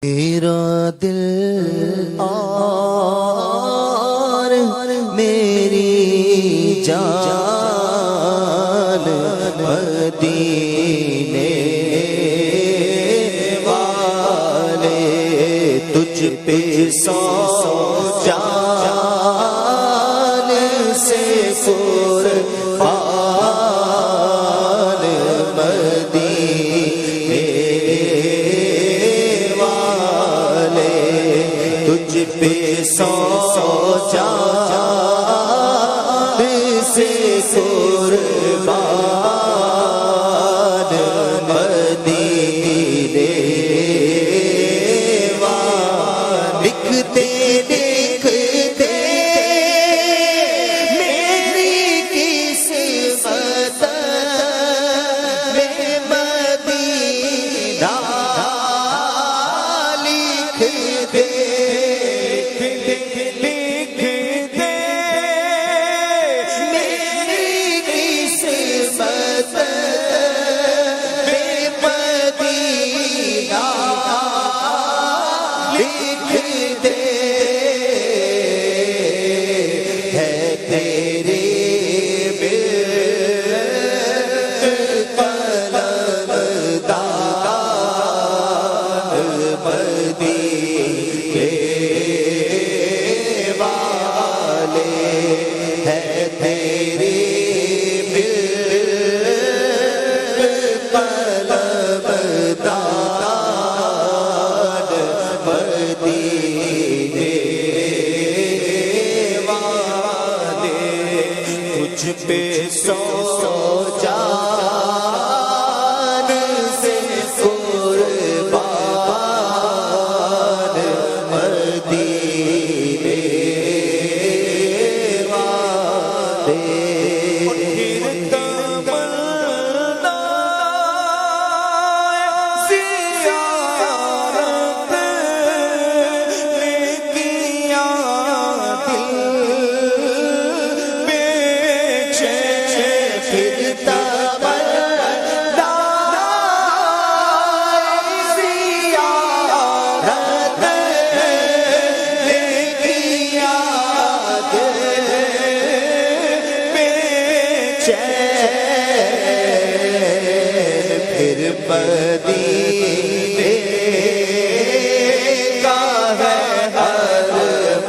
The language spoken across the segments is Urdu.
تیرا دل اور میری جان مدینے والے تجھ پہ سو جان سے قربان مدینے والے تجھ پہ سو جان سے قربان مدینے والے لکھتے لکھتے میری قسمت میں مدینہ لکھ دے پہ سو جان سے قربان مدینے والے مدینے کا ہے ارمان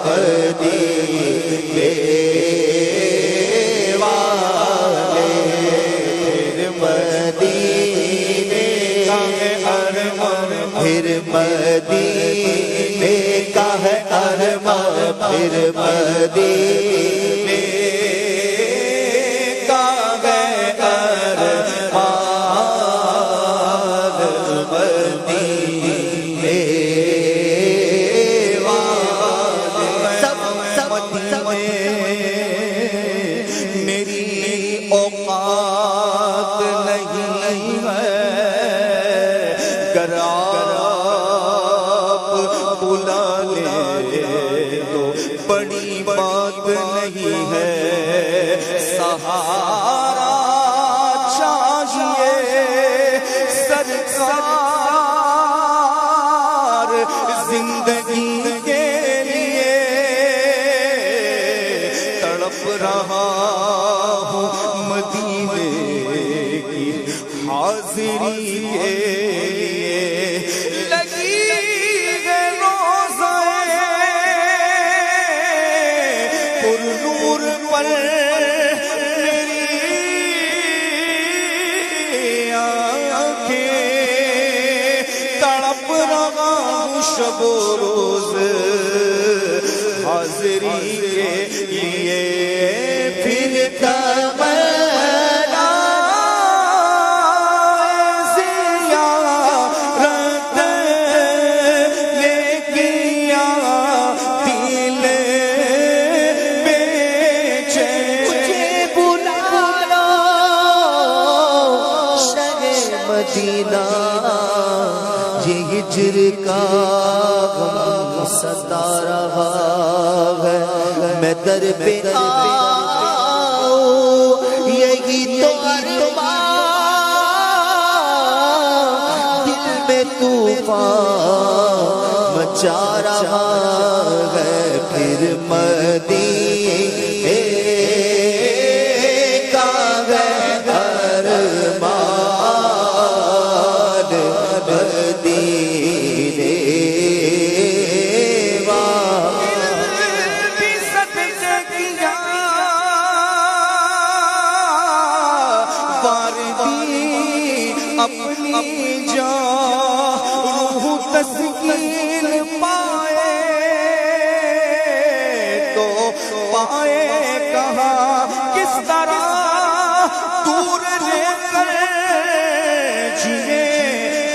مدینے والے مدینے کا ہے ارمان پھر مدینے کا ہے ارمان پھر مدینے میری اوقات نہیں ہے گر آپ بلا لے تو بڑی بات نہیں ہے سہارا چاہیے سرکار زندگی کے لیے تڑپ رہا ہوں مدینے کی حاضری کے لگی ہے روزہ پر نور پر میری آنکھیں تڑپ رہا ہوں شب و روز حاضری کے لیے پھر تمنا زیارت لے کیا دل بے چین مجھے بلا لو شہ مدینہ یہ ہجر کا غم ستا رہا ہے میں در پہ آؤں یہی تو ارمان طوفان مچا رہا ہے پھر مدینے کا ہے ارمان مدینے اپنی جان روح تسکین پائے تو پائے کہاں کس طرح دور رہ کر جیے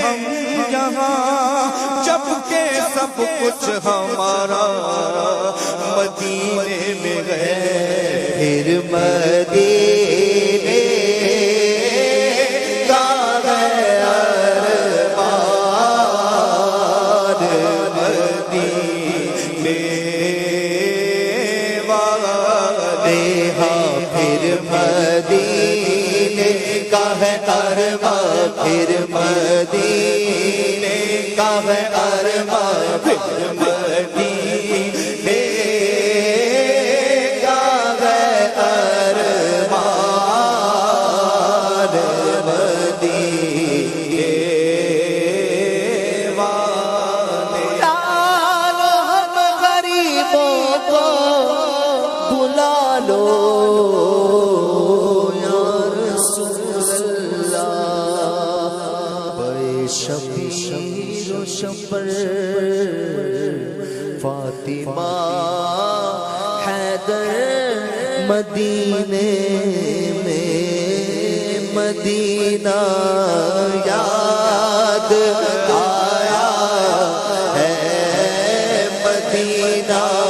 ہم یہاں جبکہ سب کچھ ہمارا مدینے میں ہے پھر مدینے پھر مدینے کا ہے ارمان پھر مدینے کا ہے ارمان پھر مدینے کا ہے ارمان مدینے والے ڈالو ہم غریبوں کو بلا لو شبیر و شمبر فاطمہ حیدر مدینے میں مدینہ یاد آیا ہے مدینہ